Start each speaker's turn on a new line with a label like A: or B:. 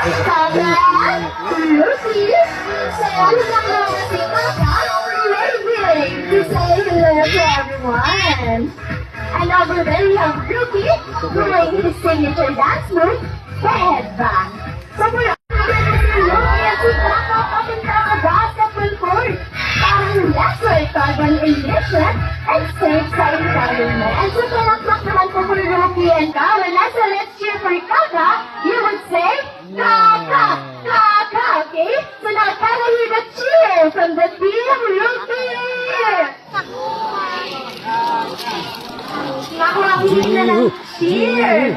A: Congrats, Lucy, say hello to Kaka, waving to say hello to everyone. And over there we have Rookie doing his signature dance move, the headbang. So we're Rookie at si Kaka papunta sa basketball court. Parang lesser carbon emission and safe sa environment. And so palakpak naman po for Rookie and Kaka. When I say let's cheer for Kaka, you would say, Kaka! Kaka! Okay? So now can I hear the cheer from the team Rookie? Naku, ang hina ng cheer!